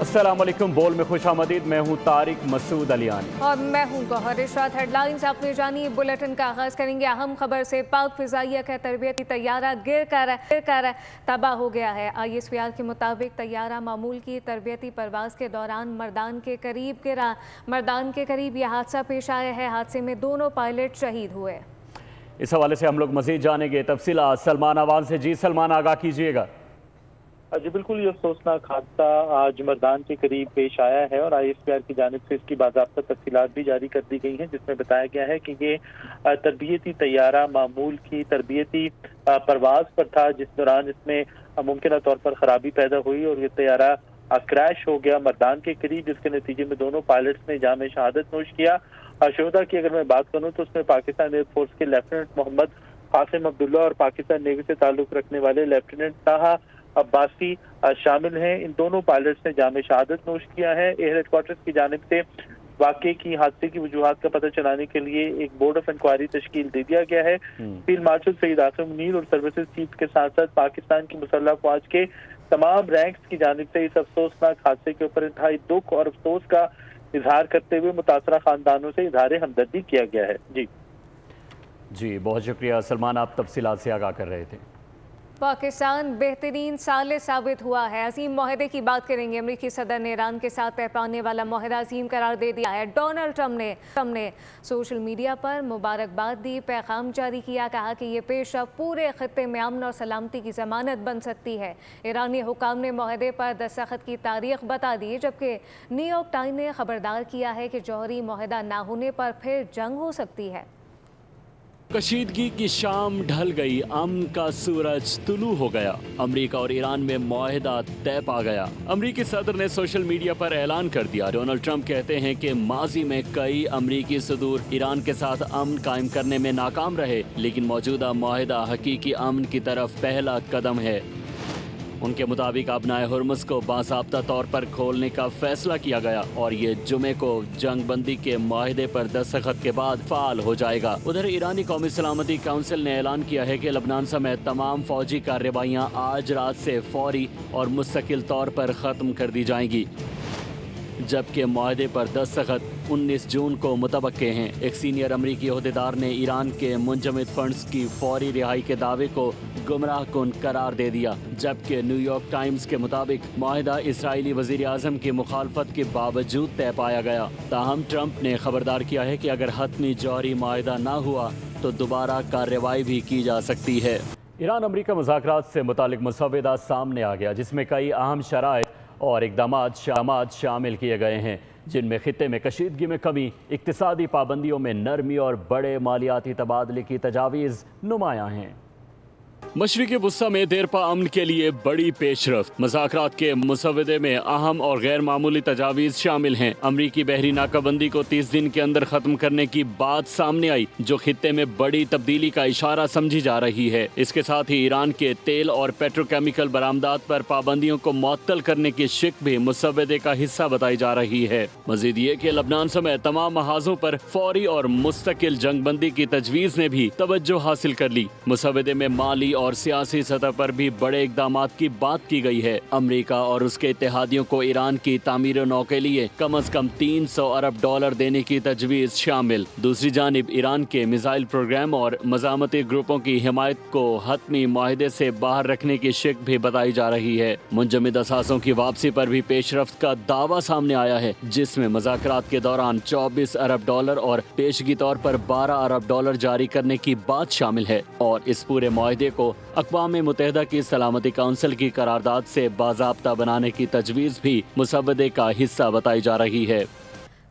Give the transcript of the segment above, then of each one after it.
अस्सलाम वालेकुम। बोल में खुश आमदीद। मैं हूँ तारिक मसूद अलियानी और मैं हूँ गौहर इशरात। हेडलाइंस आपने जानी। बुलेटिन का आगाज करेंगे अहम खबर से। पाक फिजाइया का तरबियती तैयारा गिर कर तबाह हो गया है। ISPR के मुताबिक तैयारा मामूल की तरबियती परवाज के दौरान मर्दान के करीब गिरा। मर्दान के करीब यह हादसा पेश आया है। हादसे में दोनों पायलट शहीद हुए। इस हवाले से हम लोग मजीद जानेंगे तफसीलात सलमान आवान से। जी सलमान, आगाह कीजिएगा। जी बिल्कुल, ये अफसोसनाक हादसा आज मर्दान के करीब पेश आया है और ISPR की जानिब से इसकी बाज़ाब्ता तफसीलात भी जारी कर दी गई हैं, जिसमें बताया गया है कि ये तरबियती तैयारा मामूल की तरबियती परवाज पर था, जिस दौरान इसमें मुमकिन तौर पर खराबी पैदा हुई और ये तैयारा क्रैश हो गया मर्दान के करीब, जिसके नतीजे में दोनों पायलट्स ने जाम शहादत नोश किया। शोहदा की अगर मैं बात करूँ तो उसमें पाकिस्तान एयरफोर्स के लेफ्टिनेंट मोहम्मद कासिम अब्दुल्ला और पाकिस्तान नेवी से ताल्लुक रखने वाले लेफ्टिनेंट ताहा अब्बासी शामिल हैं। इन दोनों पायलट्स ने जाम शहादत नोश किया है। एयर हेडक्वार्टर्स की जानिब से वाकये की हादसे की वजूहात का पता चलाने के लिए एक बोर्ड ऑफ इंक्वायरी तश्कील दे दिया गया है। फील्ड मार्शल सईद आसिम मुनीर और सर्विसेज चीफ के साथ साथ पाकिस्तान की मुसल्लह अफवाज के तमाम रैंक्स की जानिब से इस अफसोसनाक हादसे के ऊपर इंतहाई दुख और अफसोस का इजहार करते हुए मुतासरा खानदानों से इजहार हमदर्दी किया गया है। जी बहुत शुक्रिया सलमान, आप तफसीलात से आगाह कर रहे थे। पाकिस्तान बेहतरीन साले साबित हुआ है। अजीम माहदे की बात करेंगे। अमरीकी सदर ने ईरान के साथ तय पाने वाला माहदा अजीम करार दे दिया है। डोनाल्ड ट्रंप ने सोशल मीडिया पर मुबारकबाद दी, पैगाम जारी किया, कहा कि ये पेशरफ पूरे खत्ते में अमन और सलामती की जमानत बन सकती है। ईरानी हुकाम ने माहदे पर दस्तखत की तारीख बता दी, जबकि न्यूयॉर्क टाइम्स ने खबरदार किया है कि जौहरी माहदा ना होने पर फिर जंग हो सकती है। कशीदगी की शाम ढल गई, अमन का सूरज तुलू हो गया। अमेरिका और ईरान में मुआहदा तय पा गया। अमेरिकी सदर ने सोशल मीडिया पर ऐलान कर दिया। डोनाल्ड ट्रंप कहते हैं कि माजी में कई अमेरिकी सदूर ईरान के साथ अमन कायम करने में नाकाम रहे, लेकिन मौजूदा मुआहदा हकीकी अमन की तरफ पहला कदम है। उनके मुताबिक अपनाए हुर्मुज को बाज़ाब्ता तौर पर खोलने का फैसला किया गया और ये जुमे को जंग बंदी के मुआहदे पर दस्तखत के बाद फाल हो जाएगा। उधर ईरानी कौमी सलामती काउंसिल ने ऐलान किया है कि लबनान समेत तमाम फौजी कार्रवाइयाँ आज रात से फौरी और मुस्तकिल तौर पर ख़त्म कर दी जाएंगी, जबकि मुआहदे पर दस्तखत 19 जून को मुतवक्के हैं। एक सीनियर अमरीकी ओहदेदार ने ईरान के मुंजमद फंड्स की फौरी रिहाई के दावे को गुमराह कुन करार दे दिया, जबकि न्यूयॉर्क टाइम्स के मुताबिक मुआहदा इसराइली वजीर आज़म की मुखालफत के बावजूद तय पाया गया। ताहम ट्रंप ने खबरदार किया है कि अगर हतमी जौहरी मुआहदा न हुआ तो दोबारा कार्रवाई भी की जा सकती है। ईरान अमरीका मुज़ाकरात से मुतालिक मुसव्वदा सामने आ गया, जिसमें कई अहम शराइत और इक़दामात शामिल किए गए हैं, जिनमें खित्ते में कशीदगी में कमी, इक़्तिसादी पाबंदियों में नरमी और बड़े मालियाती तबादले की तजावीज़ नुमायाँ हैं। मशरिक़ी वुस्ता में देरपा अमन के लिए बड़ी पेशरफ्त। मुज़ाकरात के मुसव्वदे में अहम और गैर मामूली तजावीज़ शामिल हैं। अमरीकी बहरी नाकाबंदी को 30 दिन के अंदर ख़त्म करने की बात सामने आई, जो खित्ते में बड़ी तब्दीली का इशारा समझी जा रही है। इसके साथ ही ईरान के तेल और पेट्रोकेमिकल बरामदात पर पाबंदियों को मुअत्तल करने की शिक भी मुसव्वदे का हिस्सा बताई जा रही है। मजीद ये कि लबनान समेत तमाम महाजों पर फौरी और मुस्तकिल जंगबंदी की तजवीज़ ने भी तवज्जो हासिल कर ली। मुसव्वदे में माली और सियासी सतह पर भी बड़े इक़दामात की बात की गई है। अमेरिका और उसके इत्तेहादियों को ईरान की तामीर नौ के लिए कम अज कम $300 अरब देने की तजवीज़ शामिल। दूसरी जानिब ईरान के मिसाइल प्रोग्राम और मज़ामती ग्रुपों की हिमायत को हतमी मुआहदे से बाहर रखने की शिक भी बताई जा रही है। मुंजमद असासों की वापसी पर भी पेशरफ्त का दावा सामने आया है, जिसमें मुज़ाकरात के दौरान $24 अरब और पेशगी तौर पर $12 अरब जारी करने की बात शामिल है। और इस पूरे मुआहदे को अक़वाम मुत्तहिदा की सलामती काउंसिल की करारदाद से बाज़ाब्ता बनाने की तजवीज़ भी मुसव्वदे का हिस्सा बताई जा रही है।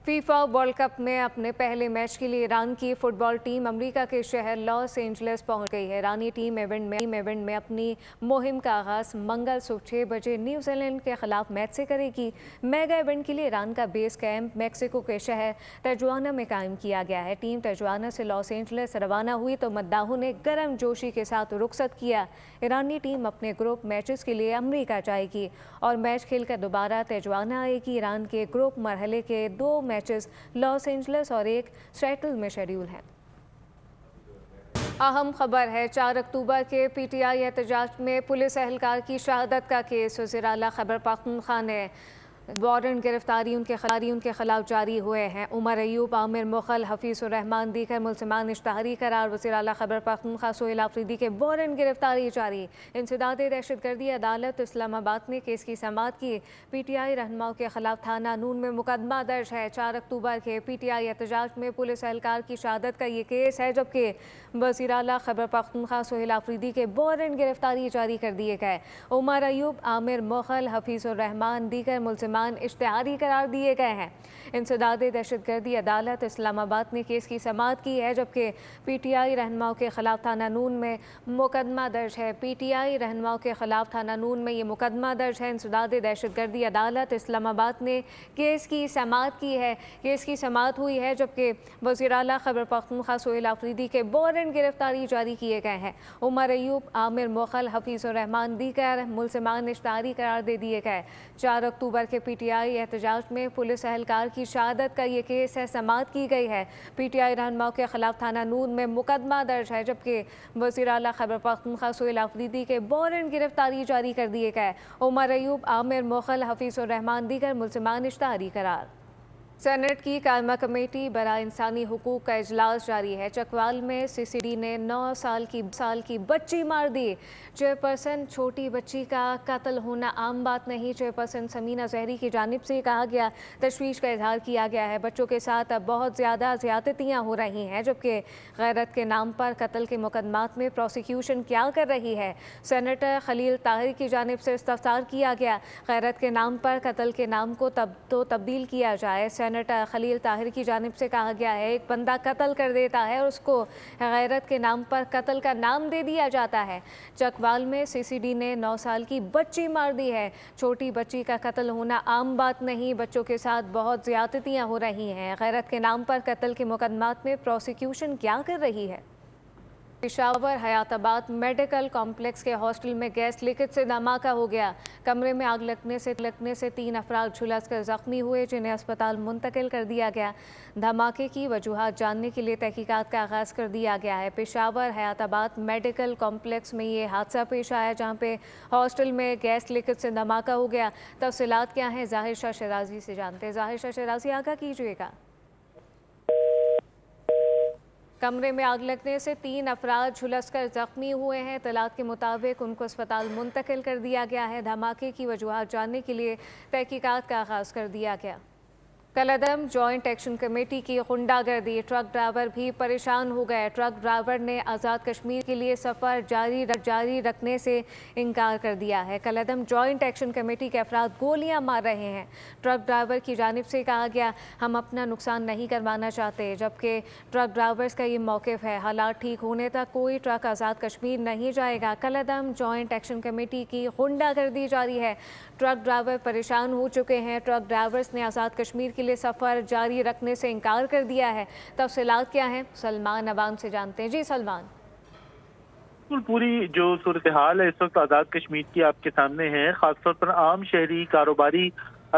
फीफा वर्ल्ड कप में अपने पहले मैच के लिए ईरान की फुटबॉल टीम अमेरिका के शहर लॉस एंजलिस पहुंच गई है। ईरानी टीम इवेंट में अपनी मुहिम का आगाज़ मंगल सुबह 6 बजे न्यूजीलैंड के खिलाफ मैच से करेगी। मेगा इवेंट के लिए ईरान का बेस कैंप मैक्सिको के शहर तजुआना में कायम किया गया है। टीम तजुआना से लॉस एंजलिस रवाना हुई तो मद्दाहों ने गर्म जोशी के साथ रुखसत किया। ईरानी टीम अपने ग्रुप मैचेस के लिए अमेरिका जाएगी और मैच खेलकर दोबारा तजुआना आएगी। ईरान के ग्रुप मरहले के 2 मैचेस लॉस एंजलिस और एक सेटल में शेड्यूल हैं। अहम खबर है 4 अक्टूबर के PTI एहतजाज में पुलिस एहलकार की शहादत का केस। वज़ीर आला खैबर पख्तूनख्वा ने वारंट गिरफ्तारी उनके खिलाफ जारी हुए हैं। उमर अयूब, आमिर मुगल, हफीज़ रहमान दीगर मुल्ज़िमान इश्तहारी करार। वज़ीर आला खैबर पख्तूनख्वा सोहेल आफरीदी के वारंट गिरफ्तारी जारी। इंसदाद दहशतगर्दी अदालत इस्लामाबाद ने केस की समाअत की। PTI रहनुमाओं के खिलाफ थाना नून में मुकदमा दर्ज है। 4 अक्टूबर के PTI एहतजाज में पुलिस एहलकार की शहादत का ये केस है, जबकि वज़ीर आला खैबर पख्तूनख्वा सोहेल आफरीदी के वारंट गिरफ्तारी जारी कर दिए गए। उमर अयूब, आमिर मुगल, हफीज़ रहमान दीगर मुल्ज़िमान इश्तहारी करार दिए गए हैं। इंसदाद दहशतगर्दी अदालत इस्लामाबाद ने केस की समाअत की है, जबकि PTI रहनुमाओं के खिलाफ थाना नून में मुकदमा दर्ज है। PTI रहनुमाओं के खिलाफ थाना नून में ये मुकदमा दर्ज है। इंसदाद दहशतगर्दी अदालत इस्लामाबाद ने केस की समाअत की है। केस की समाअत हुई है, जबकि वज़ीर आला खैबर पख्तूनख्वा सोहेल आफरीदी के वारंट गिरफ्तारी जारी किए गए हैं। उमर अयूब, आमिर मुगल, हफीज़ रहमान दीगर मुल्ज़िमान इश्तहारी करार दे दिए गए। 4 अक्टूबर के PTI एहतजाज में पुलिस एहलकार की शहादत का ये केस है, समाअत की गई है। PTI रहनुमाओं के खिलाफ थाना नून में मुकदमा दर्ज है, जबकि वज़ीर आला खैबर पख्तूनख्वा सोहेल आफरीदी के वारंट गिरफ्तारी जारी कर दिए गए। उमर अयूब, आमिर मुगल, हफीज़ रहमान दीगर मुल्ज़िमान इश्तहारी करार। सेनेट की कायमा कमेटी बराए इंसानी हुकूक का इजलास जारी है। चकवाल में CCD ने 9 साल की बच्ची मार दी। चेयरपर्सन, छोटी बच्ची का कत्ल होना आम बात नहीं। चेयरपर्सन समीना जहरी की जानिब से कहा गया, तशवीश का इजहार किया गया है। बच्चों के साथ अब बहुत ज़्यादा ज़्यादतियाँ हो रही हैं, जबकि गैरत के नाम पर कत्ल के मुकदमात में प्रोसिक्यूशन क्या कर रही है। सेनेटर खलील ताहिर की जानिब से इस्तफसार किया गया, गैरत के नाम पर कत्ल के नाम को तब्दील किया जाए। सेनेटर खलील ताहिर की जानिब से कहा गया है, एक बंदा कत्ल कर देता है और उसको गैरत के नाम पर कत्ल का नाम दे दिया जाता है। चकवाल में CCD ने 9 साल की बच्ची मार दी है। छोटी बच्ची का कत्ल होना आम बात नहीं। बच्चों के साथ बहुत ज़्यादतियाँ हो रही हैं। गैरत के नाम पर कत्ल के मुकदमात में प्रोसिक्यूशन क्या कर रही है। पेशावर हयाताबाद मेडिकल कॉम्प्लेक्स के हॉस्टल में गैस लीकेज से धमाका हो गया। कमरे में आग लगने से 3 अफराद झुलस कर जख्मी हुए, जिन्हें अस्पताल मुंतकिल कर दिया गया। धमाके की वजूहात जानने के लिए तहकीकात का आगाज़ कर दिया गया है। पेशावर हयाताबाद मेडिकल कॉम्प्लेक्स में ये हादसा पेश आया, जहाँ पे हॉस्टल में गैस लीकेज से धमाका हो गया। तफसीलात क्या हैं, ज़ाहिर शाह शराजी से जानते हैं। ज़ाहिर शाह शराजी, आगाह कीजिएगा। कमरे में आग लगने से 3 अफराद झुलसकर जख्मी हुए हैं। तलात के मुताबिक उनको अस्पताल मुंतकिल कर दिया गया है। धमाके की वजूहात जानने के लिए तहकीकात का आगाज़ कर दिया गया। कलअदम जॉइंट एक्शन कमेटी की गुंडागर्दी, ट्रक ड्राइवर भी परेशान हो गए। ट्रक ड्राइवर ने आज़ाद कश्मीर के लिए सफ़र जारी रखने से इनकार कर दिया है। कलअदम जॉइंट एक्शन कमेटी के अफराद गोलियां मार रहे हैं। ट्रक ड्राइवर की जानिब से कहा गया, हम अपना नुकसान नहीं करवाना चाहते, जबकि ट्रक ड्राइवर्स का ये मौक़िफ़ है, हालात ठीक होने तक कोई ट्रक आज़ाद कश्मीर नहीं जाएगा। कलअदम जॉइंट एक्शन कमेटी की गुंडागर्दी जारी है। ट्रक ड्राइवर परेशान हो चुके हैं। ट्रक ड्राइवर्स ने आज़ाद कश्मीर के लिए सफ़र जारी रखने से इनकार कर दिया है। तफसीलात क्या हैं, सलमान अवान से जानते हैं। जी सलमान। पूरी जो सूरत हाल है इस वक्त आज़ाद कश्मीर की आपके सामने है। खासतौर पर आम शहरी कारोबारी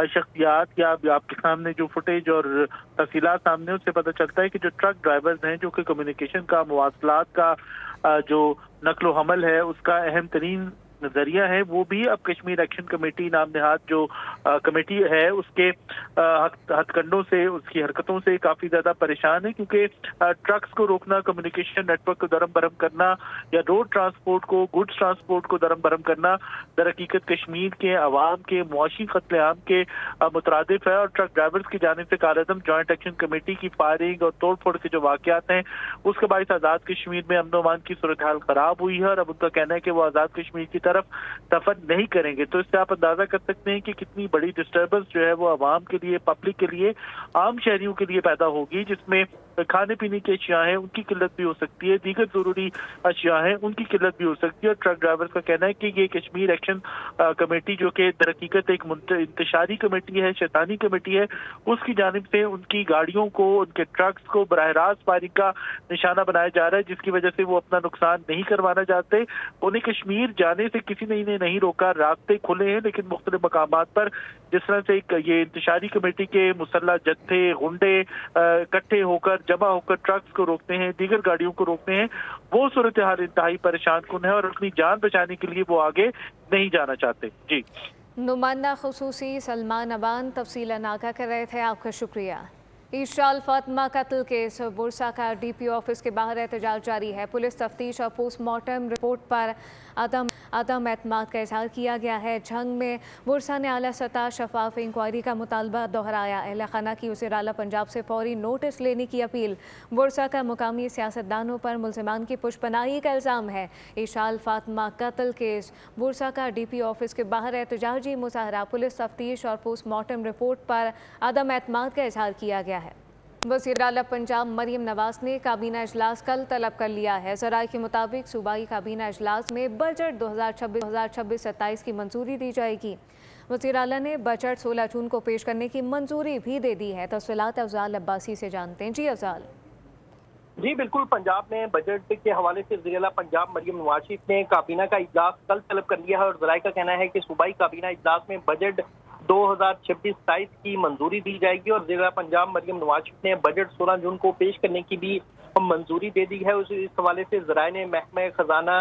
शख्सियात या आपके सामने जो फुटेज और तफसीलात सामने उससे पता चलता है कि जो ट्रक ड्राइवर्स हैं, जो कि कम्युनिकेशन का, मवासलात का जो नकलो हमल है उसका अहम तरीन नजरिया है, वो भी अब कश्मीर एक्शन कमेटी नाम नहाद जो कमेटी है उसके हथकंडों से, उसकी हरकतों से काफी ज्यादा परेशान है, क्योंकि ट्रक्स को रोकना, कम्युनिकेशन नेटवर्क को दरम बरम करना या रोड ट्रांसपोर्ट को, गुड्स ट्रांसपोर्ट को दरम बरम करना दर हकीकत कश्मीर के अवाम के मुआशी कत्लेआम के मुतरादिफ है। और ट्रक ड्राइवर्स की जानिब से कालअदम जॉइंट एक्शन कमेटी की फायरिंग और तोड़ फोड़ के जो वाकयात हैं उसके बायस आज़ाद कश्मीर में अमन अमान की सूरत हाल खराब हुई है और अब उनका कहना है कि वो आज़ाद कश्मीर की तरफ सफर नहीं करेंगे। तो इससे आप अंदाजा कर सकते हैं कि कितनी बड़ी डिस्टर्बेंस जो है वो आवाम के लिए, पब्लिक के लिए, आम शहरियों के लिए पैदा होगी, जिसमें खाने पीने की अशिया हैं उनकी किल्लत भी हो सकती है, दीगर जरूरी अशिया हैं उनकी किल्लत भी हो सकती है। और ट्रक ड्राइवर्स का कहना है कि ये कश्मीर एक्शन कमेटी जो कि दर हकीकत एक इंतशारी कमेटी है, शैतानी कमेटी है, उसकी जानिब से उनकी गाड़ियों को, उनके ट्रक्स को बराह रास्त फायरिंग का निशाना बनाया जा रहा है, जिसकी वजह से वो अपना नुकसान नहीं करवाना चाहते। उन्हें कश्मीर जाने से किसी ने नहीं रोका, रास्ते खुले हैं, लेकिन मुख्तलिफ मकामात पर जिस तरह से ये इंतशारी कमेटी के मुसल्ला जत्थे, गुंडे इकट्ठे होकर, जमा होकर ट्रक्स को रोकते हैं, दीगर गाड़ियों को रोकते हैं, वो सूरत हाल इंतहाई परेशान कुन है और अपनी जान बचाने के लिए वो आगे नहीं जाना चाहते। जी नुमाइंदा खुसूसी सलमान अबान तफसीलन आगाह कर रहे थे, आपका शुक्रिया। ईशाल फातिमा कत्ल केस बुरसा का DPO ऑफिस के बाहर एहतजाज जारी है। पुलिस तफ्तीश और पोस्टमार्टम रिपोर्ट पर अदम एतमाद का इजहार किया गया है। जंग में बुरसा ने आला सतह शफाफ इंक्वायरी का मुतालबा दोहराया। अहले खाना की वज़ीर आला पंजाब से फौरी नोटिस लेने की अपील। बुरसा का मुकामी सियासतदानों पर मुल्ज़िमान की पुशपनाही का इल्ज़ाम है। ईशाल फातिमा कत्ल केस बुरसा का DPO ऑफिस के बाहर एहतजाजी मुजाहरा। पुलिस तफ्तीश और पोस्टमार्टम रिपोर्ट पर अदम एतमाद का इजहार किया गया है। वज़ीर आला पंजाब मरियम नवाज ने काबीना इजलास कल तलब कर लिया है। ज़राए के मुताबिक सूबाई काबीना इजलास में बजट 2026-27 की मंजूरी दी जाएगी। वज़ीर आला ने बजट 16 जून को पेश करने की मंजूरी भी दे दी है। तफसीलात अफजाल अब्बासी से जानते हैं। जी अफजाल। जी बिल्कुल, पंजाब में बजट के हवाले से वज़ीर आला पंजाब मरियम नवाज शरीफ ने काबीना का इजलास कल तलब कर लिया है और ज़राए का कहना है कि सूबाई काबीना इजलास में बजट 2026-27 की मंजूरी दी जाएगी और वज़ीर आला पंजाब मरियम नवाज शरीफ ने बजट 16 जून को पेश करने की भी मंजूरी दे दी है। इस हवाले से ज़राए ने महकमा खजाना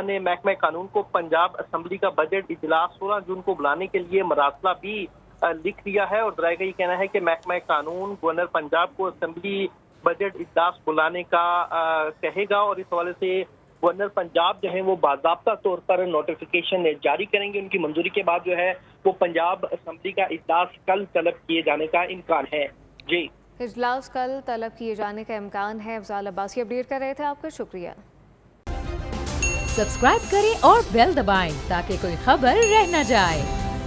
ने महकमा कानून को पंजाब असम्बली का बजट इजलास 16 जून को बुलाने के लिए मरासला भी लिख दिया है और ज़राए का ये कहना है कि महकमा कानून गवर्नर पंजाब को असम्बली बजट इजलास बुलाने का कहेगा और इस हवाले से गवर्नर पंजाब जो है वो बाज़ाब्ता तौर पर नोटिफिकेशन जारी करेंगे। उनकी मंजूरी के बाद जो है वो पंजाब असम्बली का इजलास कल तलब किए जाने का इम्कान है। जी, इजलास कल तलब किए जाने का इम्कान है। अफजाल अब्बासी अपडेट कर रहे थे, आपका शुक्रिया। सब्सक्राइब करें और बेल दबाएं ताकि कोई खबर रह न जाए।